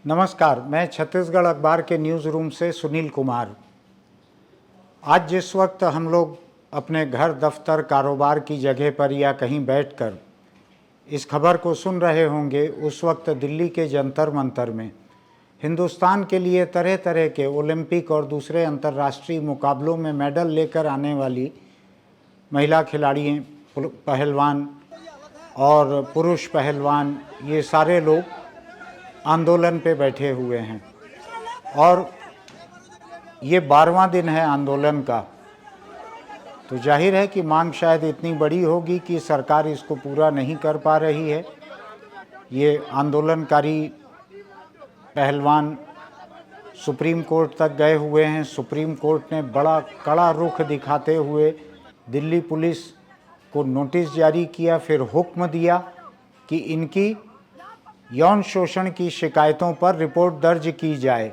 नमस्कार, मैं छत्तीसगढ़ अखबार के न्यूज़ रूम से सुनील कुमार। आज जिस वक्त हम लोग अपने घर, दफ्तर, कारोबार की जगह पर या कहीं बैठकर इस खबर को सुन रहे होंगे, उस वक्त दिल्ली के जंतर मंतर में हिंदुस्तान के लिए तरह तरह के ओलंपिक और दूसरे अंतर्राष्ट्रीय मुकाबलों में मेडल लेकर आने वाली महिला खिलाड़ी, पहलवान और पुरुष पहलवान, ये सारे लोग आंदोलन पे बैठे हुए हैं और ये 12वां दिन है आंदोलन का। तो जाहिर है कि मांग शायद इतनी बड़ी होगी कि सरकार इसको पूरा नहीं कर पा रही है। ये आंदोलनकारी पहलवान सुप्रीम कोर्ट तक गए हुए हैं। सुप्रीम कोर्ट ने बड़ा कड़ा रुख दिखाते हुए दिल्ली पुलिस को नोटिस जारी किया, फिर हुक्म दिया कि इनकी यौन शोषण की शिकायतों पर रिपोर्ट दर्ज की जाए।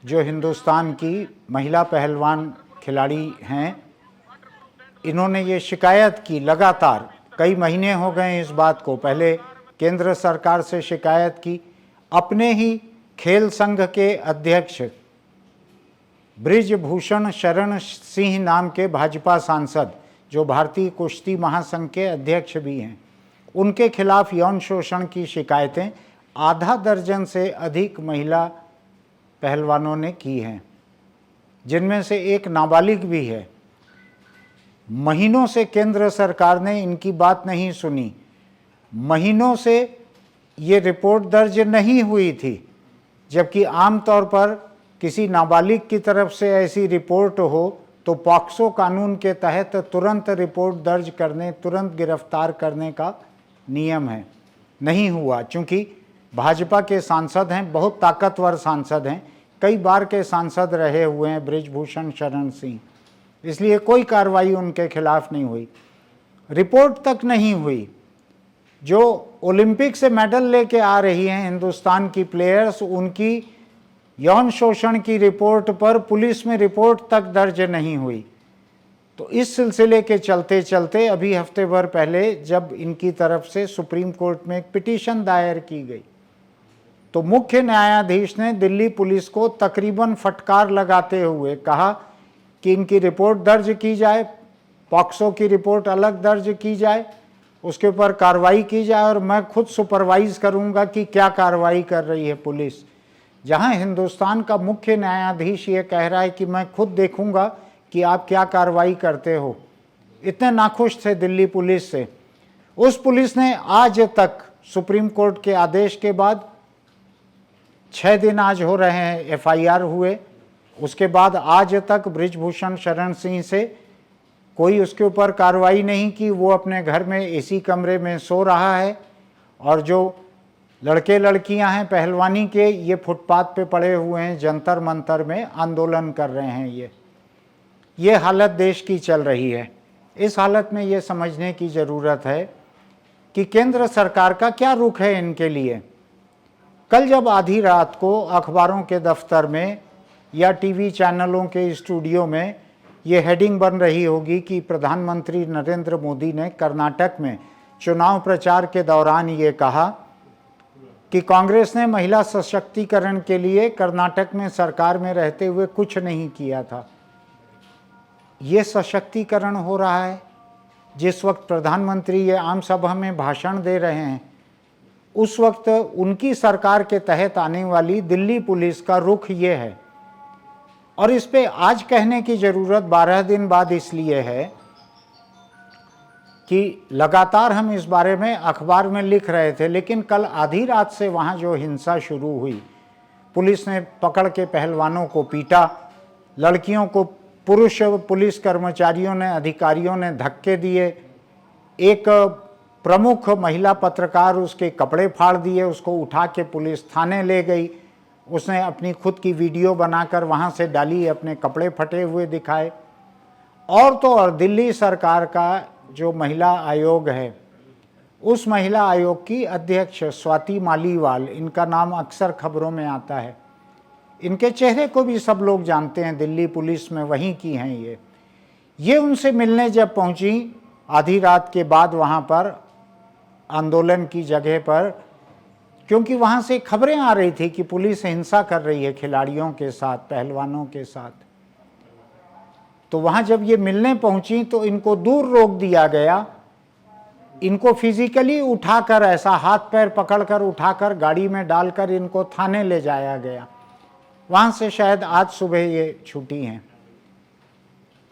जो हिंदुस्तान की महिला पहलवान खिलाड़ी हैं, इन्होंने ये शिकायत की लगातार, कई महीने हो गए इस बात को। पहले केंद्र सरकार से शिकायत की, अपने ही खेल संघ के अध्यक्ष बृजभूषण शरण सिंह नाम के भाजपा सांसद, जो भारतीय कुश्ती महासंघ के अध्यक्ष भी हैं, उनके खिलाफ यौन शोषण की शिकायतें आधा दर्जन से अधिक महिला पहलवानों ने की हैं, जिनमें से एक नाबालिग भी है। महीनों से केंद्र सरकार ने इनकी बात नहीं सुनी, महीनों से ये रिपोर्ट दर्ज नहीं हुई थी, जबकि आमतौर पर किसी नाबालिग की तरफ से ऐसी रिपोर्ट हो तो पॉक्सो कानून के तहत तुरंत रिपोर्ट दर्ज करने, तुरंत गिरफ्तार करने का नियम है। नहीं हुआ, चूंकि भाजपा के सांसद हैं, बहुत ताकतवर सांसद हैं, कई बार के सांसद रहे हुए हैं बृजभूषण शरण सिंह, इसलिए कोई कार्रवाई उनके खिलाफ नहीं हुई, रिपोर्ट तक नहीं हुई। जो ओलंपिक से मेडल लेके आ रही हैं हिंदुस्तान की प्लेयर्स, उनकी यौन शोषण की रिपोर्ट पर पुलिस में रिपोर्ट तक दर्ज नहीं हुई। तो इस सिलसिले के चलते चलते अभी हफ्ते भर पहले जब इनकी तरफ से सुप्रीम कोर्ट में एक पिटीशन दायर की गई, तो मुख्य न्यायाधीश ने दिल्ली पुलिस को तकरीबन फटकार लगाते हुए कहा कि इनकी रिपोर्ट दर्ज की जाए, पॉक्सो की रिपोर्ट अलग दर्ज की जाए, उसके ऊपर कार्रवाई की जाए और मैं खुद सुपरवाइज करूंगा कि क्या कार्रवाई कर रही है पुलिस। जहां हिंदुस्तान का मुख्य न्यायाधीश ये कह रहा है कि मैं खुद देखूंगा कि आप क्या कार्रवाई करते हो, इतने नाखुश थे दिल्ली पुलिस से। उस पुलिस ने आज तक सुप्रीम कोर्ट के आदेश के बाद 6 दिन आज हो रहे हैं एफआईआर हुए, उसके बाद आज तक बृजभूषण शरण सिंह से कोई उसके ऊपर कार्रवाई नहीं की। वो अपने घर में एसी कमरे में सो रहा है और जो लड़के लड़कियां हैं पहलवानी के, ये फुटपाथ पे पड़े हुए हैं, जंतर मंतर में आंदोलन कर रहे हैं। ये हालत देश की चल रही है। इस हालत में ये समझने की ज़रूरत है कि केंद्र सरकार का क्या रुख है इनके लिए। कल जब आधी रात को अखबारों के दफ्तर में या टीवी चैनलों के स्टूडियो में ये हेडिंग बन रही होगी कि प्रधानमंत्री नरेंद्र मोदी ने कर्नाटक में चुनाव प्रचार के दौरान ये कहा कि कांग्रेस ने महिला सशक्तिकरण के लिए कर्नाटक में सरकार में रहते हुए कुछ नहीं किया था। ये सशक्तिकरण हो रहा है जिस वक्त प्रधानमंत्री ये आम सभा में भाषण दे रहे हैं, उस वक्त उनकी सरकार के तहत आने वाली दिल्ली पुलिस का रुख ये है। और इस पे आज कहने की ज़रूरत 12 दिन बाद इसलिए है कि लगातार हम इस बारे में अखबार में लिख रहे थे, लेकिन कल आधी रात से वहाँ जो हिंसा शुरू हुई, पुलिस ने पकड़ के पहलवानों को पीटा, लड़कियों को पुरुष पुलिस कर्मचारियों ने, अधिकारियों ने धक्के दिए, एक प्रमुख महिला पत्रकार उसके कपड़े फाड़ दिए, उसको उठा के पुलिस थाने ले गई, उसने अपनी खुद की वीडियो बनाकर वहाँ से डाली, अपने कपड़े फटे हुए दिखाए। और तो और दिल्ली सरकार का जो महिला आयोग है, उस महिला आयोग की अध्यक्ष स्वाति मालीवाल, इनका नाम अक्सर खबरों में आता है, इनके चेहरे को भी सब लोग जानते हैं, दिल्ली पुलिस में वहीं की हैं ये उनसे मिलने जब पहुंची आधी रात के बाद वहां पर आंदोलन की जगह पर, क्योंकि वहाँ से खबरें आ रही थी कि पुलिस हिंसा कर रही है खिलाड़ियों के साथ, पहलवानों के साथ। तो वहाँ जब ये मिलने पहुंची तो इनको दूर रोक दिया गया, इनको फिजिकली उठाकर, ऐसा हाथ पैर पकड़कर उठाकर गाड़ी में डालकर इनको थाने ले जाया गया। वहाँ से शायद आज सुबह ये छुट्टी हैं।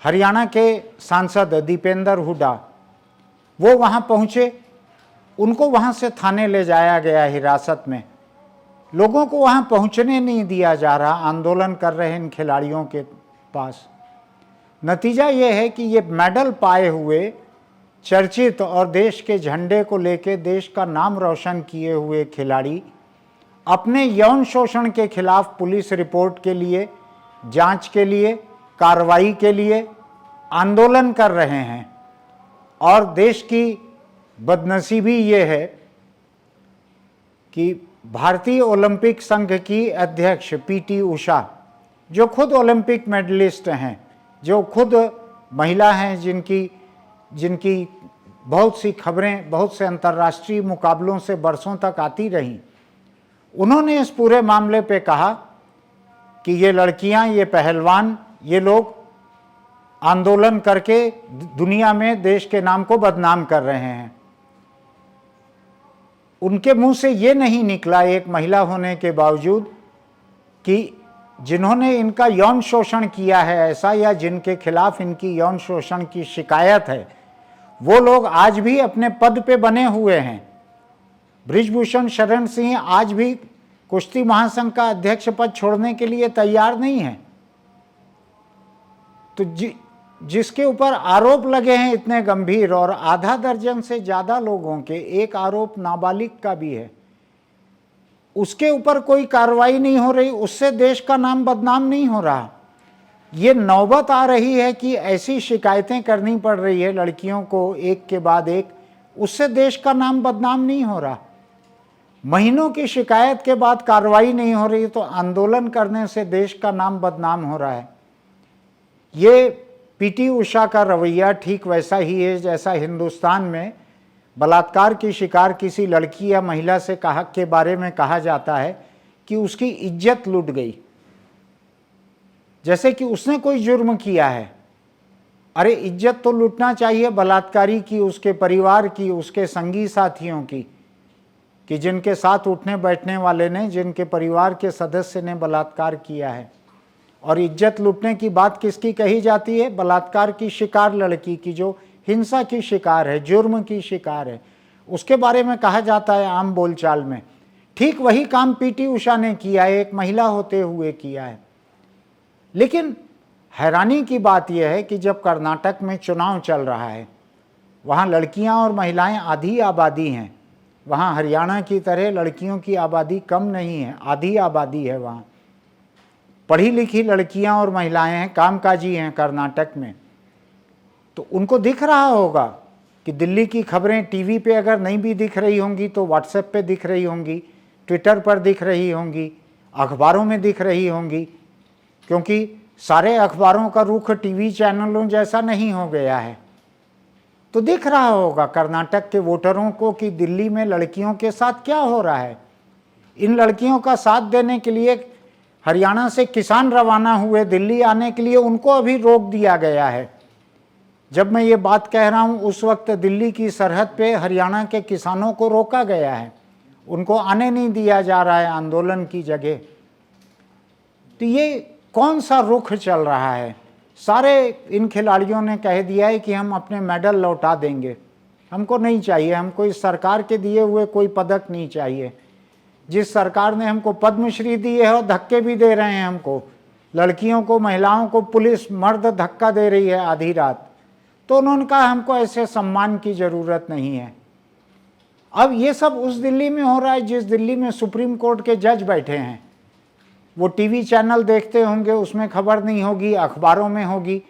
हरियाणा के सांसद दीपेंद्र हुड्डा वो वहाँ पहुँचे, उनको वहाँ से थाने ले जाया गया हिरासत में। लोगों को वहाँ पहुँचने नहीं दिया जा रहा, आंदोलन कर रहे इन खिलाड़ियों के पास। नतीजा ये है कि ये मेडल पाए हुए चर्चित और देश के झंडे को लेके देश का नाम रोशन किए हुए खिलाड़ी अपने यौन शोषण के खिलाफ पुलिस रिपोर्ट के लिए, जांच के लिए, कार्रवाई के लिए आंदोलन कर रहे हैं। और देश की बदनसीबी ये है कि भारतीय ओलंपिक संघ की अध्यक्ष पीटी उषा, जो खुद ओलंपिक मेडलिस्ट हैं, जो खुद महिला हैं, जिनकी बहुत सी खबरें बहुत से अंतर्राष्ट्रीय मुकाबलों से बरसों तक आती रहीं, उन्होंने इस पूरे मामले पे कहा कि ये लड़कियां, ये पहलवान, ये लोग आंदोलन करके दुनिया में देश के नाम को बदनाम कर रहे हैं। उनके मुंह से ये नहीं निकला, एक महिला होने के बावजूद, कि जिन्होंने इनका यौन शोषण किया है ऐसा, या जिनके खिलाफ इनकी यौन शोषण की शिकायत है, वो लोग आज भी अपने पद पे बने हुए हैं। बृजभूषण शरण सिंह आज भी कुश्ती महासंघ का अध्यक्ष पद छोड़ने के लिए तैयार नहीं है। तो जिसके ऊपर आरोप लगे हैं इतने गंभीर, और आधा दर्जन से ज्यादा लोगों के, एक आरोप नाबालिग का भी है, उसके ऊपर कोई कार्रवाई नहीं हो रही, उससे देश का नाम बदनाम नहीं हो रहा। ये नौबत आ रही है कि ऐसी शिकायतें करनी पड़ रही है लड़कियों को एक के बाद एक, उससे देश का नाम बदनाम नहीं हो रहा। महीनों की शिकायत के बाद कार्रवाई नहीं हो रही तो आंदोलन करने से देश का नाम बदनाम हो रहा है। ये पीटी उषा का रवैया ठीक वैसा ही है जैसा हिंदुस्तान में बलात्कार की शिकार किसी लड़की या महिला से के बारे में कहा जाता है कि उसकी इज्जत लुट गई, जैसे कि उसने कोई जुर्म किया है। अरे इज्जत तो लूटना चाहिए बलात्कारी की, उसके परिवार की, उसके संगी साथियों की, कि जिनके साथ उठने बैठने वाले ने, जिनके परिवार के सदस्य ने बलात्कार किया है। और इज्जत लूटने की बात किसकी कही जाती है? बलात्कार की शिकार लड़की की, जो हिंसा की शिकार है, जुर्म की शिकार है, उसके बारे में कहा जाता है आम बोलचाल में। ठीक वही काम पीटी उषा ने किया है, एक महिला होते हुए किया है। लेकिन हैरानी की बात यह है कि जब कर्नाटक में चुनाव चल रहा है, वहाँ लड़कियाँ और महिलाएं आधी आबादी हैं। वहाँ हरियाणा की तरह लड़कियों की आबादी कम नहीं है, आधी आबादी है। वहाँ पढ़ी लिखी लड़कियाँ और महिलाएं हैं, कामकाजी हैं कर्नाटक में। तो उनको दिख रहा होगा कि दिल्ली की खबरें टीवी पे अगर नहीं भी दिख रही होंगी तो व्हाट्सएप पे दिख रही होंगी, ट्विटर पर दिख रही होंगी, अखबारों में दिख रही होंगी, क्योंकि सारे अखबारों का रुख टीवी चैनलों जैसा नहीं हो गया है। तो दिख रहा होगा कर्नाटक के वोटरों को कि दिल्ली में लड़कियों के साथ क्या हो रहा है। इन लड़कियों का साथ देने के लिए हरियाणा से किसान रवाना हुए दिल्ली आने के लिए, उनको अभी रोक दिया गया है। जब मैं ये बात कह रहा हूँ उस वक्त दिल्ली की सरहद पे हरियाणा के किसानों को रोका गया है, उनको आने नहीं दिया जा रहा है आंदोलन की जगह। तो ये कौन सा रुख चल रहा है? सारे इन खिलाड़ियों ने कह दिया है कि हम अपने मेडल लौटा देंगे, हमको नहीं चाहिए, हमको इस सरकार के दिए हुए कोई पदक नहीं चाहिए। जिस सरकार ने हमको पद्मश्री दी है और धक्के भी दे रहे हैं हमको, लड़कियों को, महिलाओं को पुलिस मर्द धक्का दे रही है आधी रात, तो उन्होंने कहा हमको ऐसे सम्मान की ज़रूरत नहीं है। अब ये सब उस दिल्ली में हो रहा है जिस दिल्ली में सुप्रीम कोर्ट के जज बैठे हैं। वो टीवी चैनल देखते होंगे, उसमें खबर नहीं होगी, अखबारों में होगी,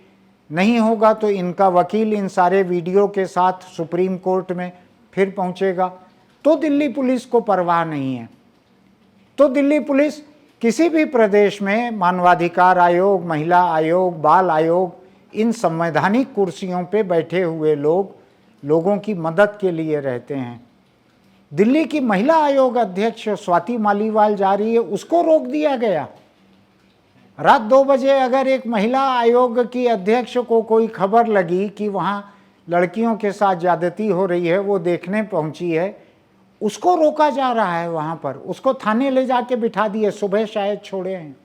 नहीं होगा तो इनका वकील इन सारे वीडियो के साथ सुप्रीम कोर्ट में फिर पहुंचेगा। तो दिल्ली पुलिस को परवाह नहीं है। तो दिल्ली पुलिस किसी भी प्रदेश में मानवाधिकार आयोग, महिला आयोग, बाल आयोग, इन संवैधानिक कुर्सियों पे बैठे हुए लोगों की मदद के लिए रहते हैं। दिल्ली की महिला आयोग अध्यक्ष स्वाति मालीवाल जा रही है, उसको रोक दिया गया। रात 2 बजे अगर एक महिला आयोग की अध्यक्ष को कोई खबर लगी कि वहाँ लड़कियों के साथ ज्यादती हो रही है, वो देखने पहुंची है, उसको रोका जा रहा है वहाँ पर, उसको थाने ले जाके बिठा दिए, सुबह शायद छोड़े हैं।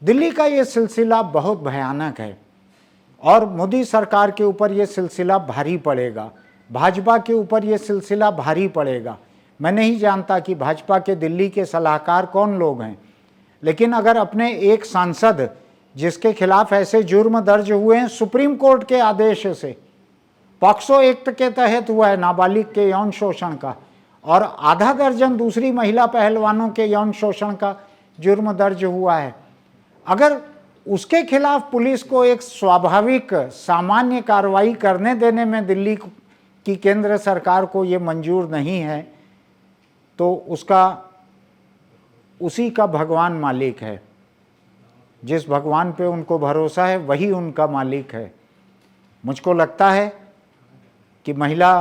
दिल्ली का ये सिलसिला बहुत भयानक है और मोदी सरकार के ऊपर ये सिलसिला भारी पड़ेगा, भाजपा के ऊपर ये सिलसिला भारी पड़ेगा। मैं नहीं जानता कि भाजपा के दिल्ली के सलाहकार कौन लोग हैं, लेकिन अगर अपने एक सांसद जिसके खिलाफ ऐसे जुर्म दर्ज हुए हैं सुप्रीम कोर्ट के आदेश से, पॉक्सो एक्ट के तहत हुआ है नाबालिग के यौन शोषण का, और आधा दर्जन दूसरी महिला पहलवानों के यौन शोषण का जुर्म दर्ज हुआ है, अगर उसके खिलाफ पुलिस को एक स्वाभाविक सामान्य कार्रवाई करने देने में दिल्ली की केंद्र सरकार को ये मंजूर नहीं है, तो उसी का भगवान मालिक है। जिस भगवान पे उनको भरोसा है वही उनका मालिक है। मुझको लगता है कि महिला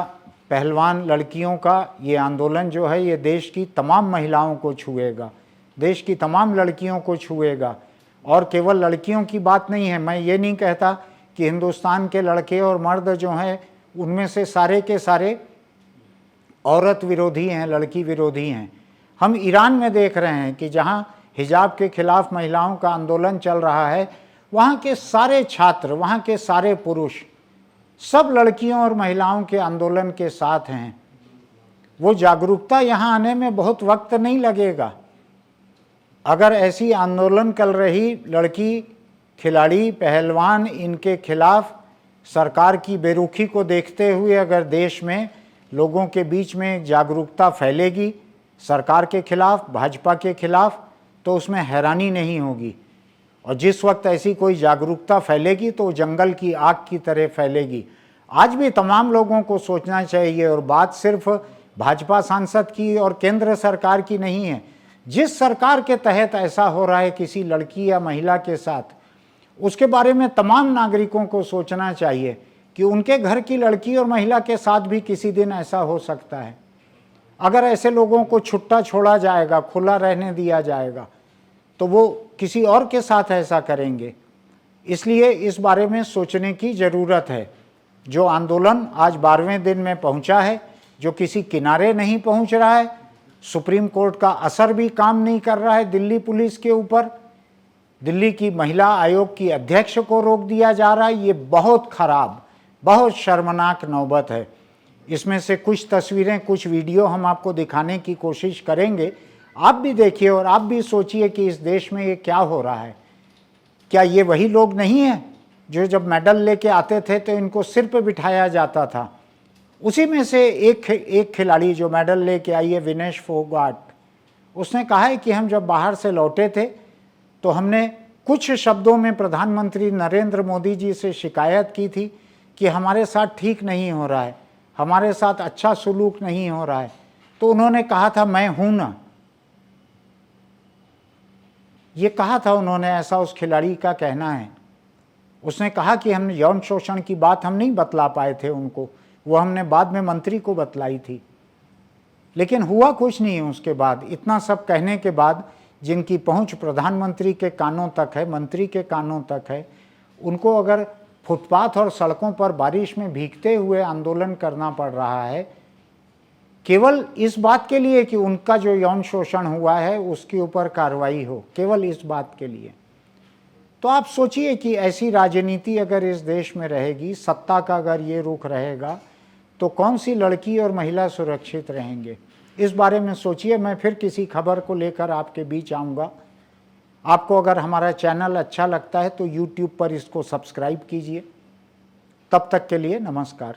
पहलवान लड़कियों का ये आंदोलन जो है ये देश की तमाम महिलाओं को छुएगा, देश की तमाम लड़कियों को छुएगा। और केवल लड़कियों की बात नहीं है, मैं ये नहीं कहता कि हिंदुस्तान के लड़के और मर्द जो हैं उनमें से सारे के सारे औरत विरोधी हैं, लड़की विरोधी हैं। हम ईरान में देख रहे हैं कि जहाँ हिजाब के खिलाफ महिलाओं का आंदोलन चल रहा है, वहाँ के सारे छात्र, वहाँ के सारे पुरुष सब लड़कियों और महिलाओं के आंदोलन के साथ हैं। वो जागरूकता यहाँ आने में बहुत वक्त नहीं लगेगा। अगर ऐसी आंदोलन कर रही लड़की खिलाड़ी पहलवान इनके खिलाफ सरकार की बेरुखी को देखते हुए अगर देश में लोगों के बीच में जागरूकता फैलेगी सरकार के खिलाफ, भाजपा के खिलाफ, तो उसमें हैरानी नहीं होगी। और जिस वक्त ऐसी कोई जागरूकता फैलेगी तो जंगल की आग की तरह फैलेगी। आज भी तमाम लोगों को सोचना चाहिए, और बात सिर्फ भाजपा सांसद की और केंद्र सरकार की नहीं है। जिस सरकार के तहत ऐसा हो रहा है किसी लड़की या महिला के साथ, उसके बारे में तमाम नागरिकों को सोचना चाहिए कि उनके घर की लड़की और महिला के साथ भी किसी दिन ऐसा हो सकता है। अगर ऐसे लोगों को छुट्टा छोड़ा जाएगा, खुला रहने दिया जाएगा, तो वो किसी और के साथ ऐसा करेंगे। इसलिए इस बारे में सोचने की ज़रूरत है। जो आंदोलन आज 12वें दिन में पहुंचा है, जो किसी किनारे नहीं पहुंच रहा है, सुप्रीम कोर्ट का असर भी काम नहीं कर रहा है दिल्ली पुलिस के ऊपर, दिल्ली की महिला आयोग की अध्यक्ष को रोक दिया जा रहा है, ये बहुत खराब, बहुत शर्मनाक नौबत है। इसमें से कुछ तस्वीरें, कुछ वीडियो हम आपको दिखाने की कोशिश करेंगे। आप भी देखिए और आप भी सोचिए कि इस देश में ये क्या हो रहा है। क्या ये वही लोग नहीं हैं जो जब मेडल लेके आते थे तो इनको सिर पे बिठाया जाता था? उसी में से एक खिलाड़ी जो मेडल लेके आई है, विनेश फोगाट, उसने कहा है कि हम जब बाहर से लौटे थे तो हमने कुछ शब्दों में प्रधानमंत्री नरेंद्र मोदी जी से शिकायत की थी कि हमारे साथ ठीक नहीं हो रहा है, हमारे साथ अच्छा सलूक नहीं हो रहा है। तो उन्होंने कहा था मैं हूं ना, ये कहा था उन्होंने, ऐसा उस खिलाड़ी का कहना है। उसने कहा कि हम यौन शोषण की बात हम नहीं बतला पाए थे उनको, वो हमने बाद में मंत्री को बतलाई थी, लेकिन हुआ कुछ नहीं है उसके बाद। इतना सब कहने के बाद जिनकी पहुंच प्रधानमंत्री के कानों तक है, मंत्री के कानों तक है, उनको अगर फुटपाथ और सड़कों पर बारिश में भीगते हुए आंदोलन करना पड़ रहा है केवल इस बात के लिए कि उनका जो यौन शोषण हुआ है उसके ऊपर कार्रवाई हो, केवल इस बात के लिए, तो आप सोचिए कि ऐसी राजनीति अगर इस देश में रहेगी, सत्ता का अगर ये रुख रहेगा, तो कौन सी लड़की और महिला सुरक्षित रहेंगे? इस बारे में सोचिए। मैं फिर किसी खबर को लेकर आपके बीच आऊँगा। आपको अगर हमारा चैनल अच्छा लगता है तो YouTube पर इसको सब्सक्राइब कीजिए। तब तक के लिए नमस्कार।